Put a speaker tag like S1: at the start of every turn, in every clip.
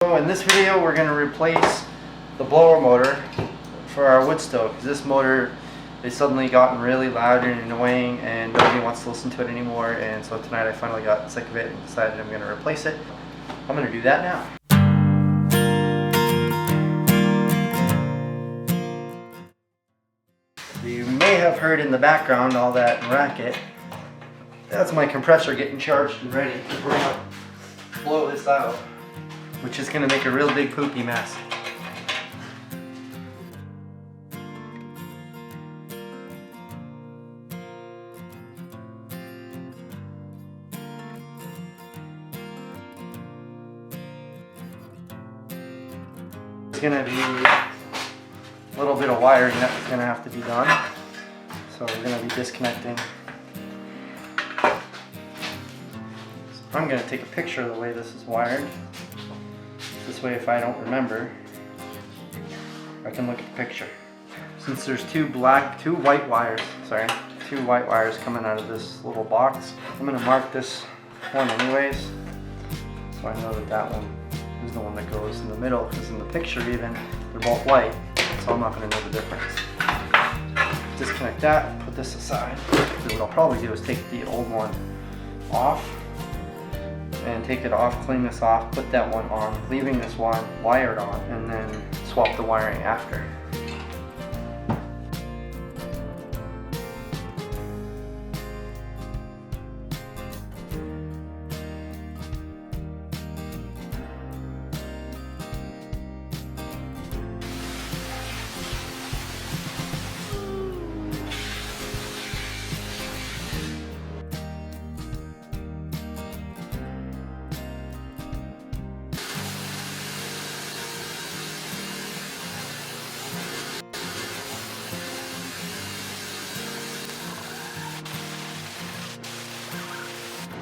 S1: So in this video we're going to replace the blower motor for our wood stove, because this motor has suddenly gotten really loud and annoying and nobody wants to listen to it anymore, and so tonight I finally got sick of it and decided I'm going to replace it. I'm going to do that now. You may have heard in the background all that racket. That's my compressor getting charged and ready. We're going to blow this out, which is going to make a real big poopy mess. There's going to be a little bit of wiring that's going to have to be done. So we're going to be disconnecting. I'm going to take a picture of the way this is wired. This way, if I don't remember, I can look at the picture. Since there's two white wires coming out of this little box, I'm going to mark this one anyways, so I know that that one is the one that goes in the middle, because in the picture even, they're both white, so I'm not going to know the difference. Disconnect that, put this aside. So what I'll probably do is take the old one off, and take it off, clean this off, put that one on, leaving this one wired on, and then swap the wiring after.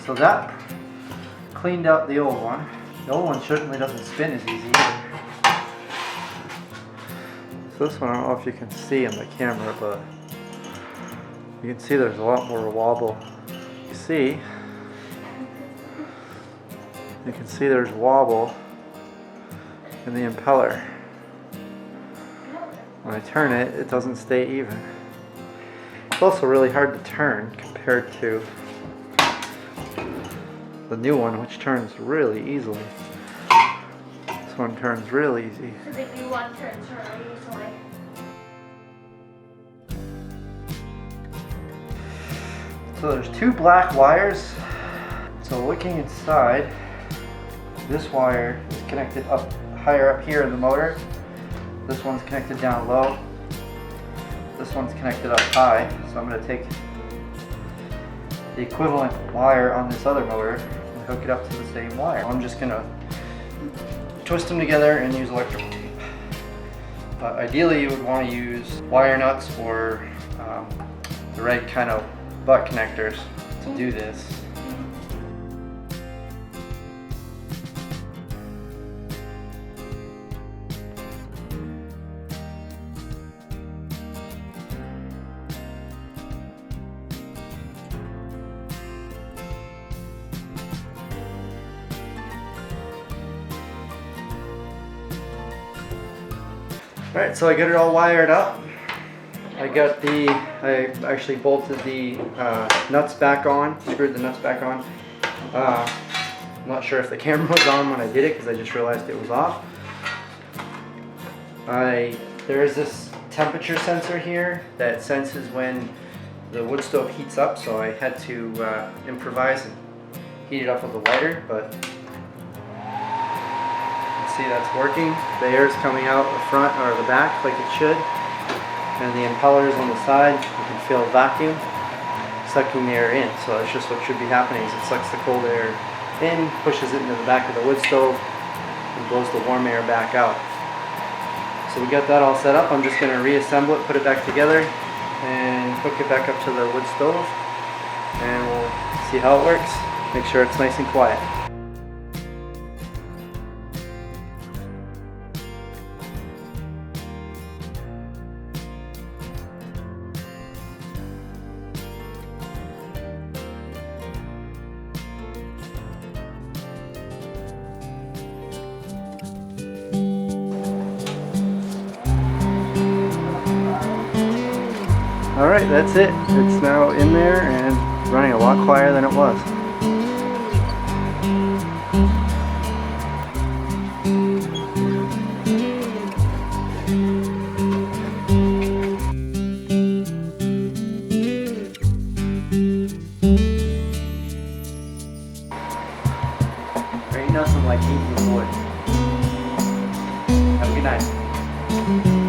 S1: So that cleaned out the old one. The old one certainly doesn't spin as easy either. So this one, I don't know if you can see in the camera, but you can see there's a lot more wobble. You can see there's wobble in the impeller. When I turn it, it doesn't stay even. It's also really hard to turn compared to the new one, which turns really easily. This one turns really easy.
S2: The new one turns really easily.
S1: So there's two black wires. So looking inside, this wire is connected up higher up here in the motor. This one's connected down low. This one's connected up high. So I'm going to take the equivalent wire on this other motor and hook it up to the same wire. I'm just going to twist them together and use electrical tape. Ideally you would want to use wire nuts or the right kind of butt connectors to do this. Alright, so I got it all wired up. I actually bolted the nuts back on, screwed the nuts back on. I'm not sure if the camera was on when I did it, because I just realized it was off. There is this temperature sensor here that senses when the wood stove heats up, so I had to improvise and heat it up with a lighter, but see, that's working. The air is coming out the front or the back like it should, and the impellers on the side, you can feel a vacuum sucking the air in. So that's just what should be happening, is it sucks the cold air in, pushes it into the back of the wood stove, and blows the warm air back out. So we got that all set up. I'm just going to reassemble it, put it back together, and hook it back up to the wood stove, and we'll see how it works. Make sure it's nice and quiet. Alright, that's it. It's now in there and running a lot quieter than it was. There ain't nothing like heating with wood. Have a good night.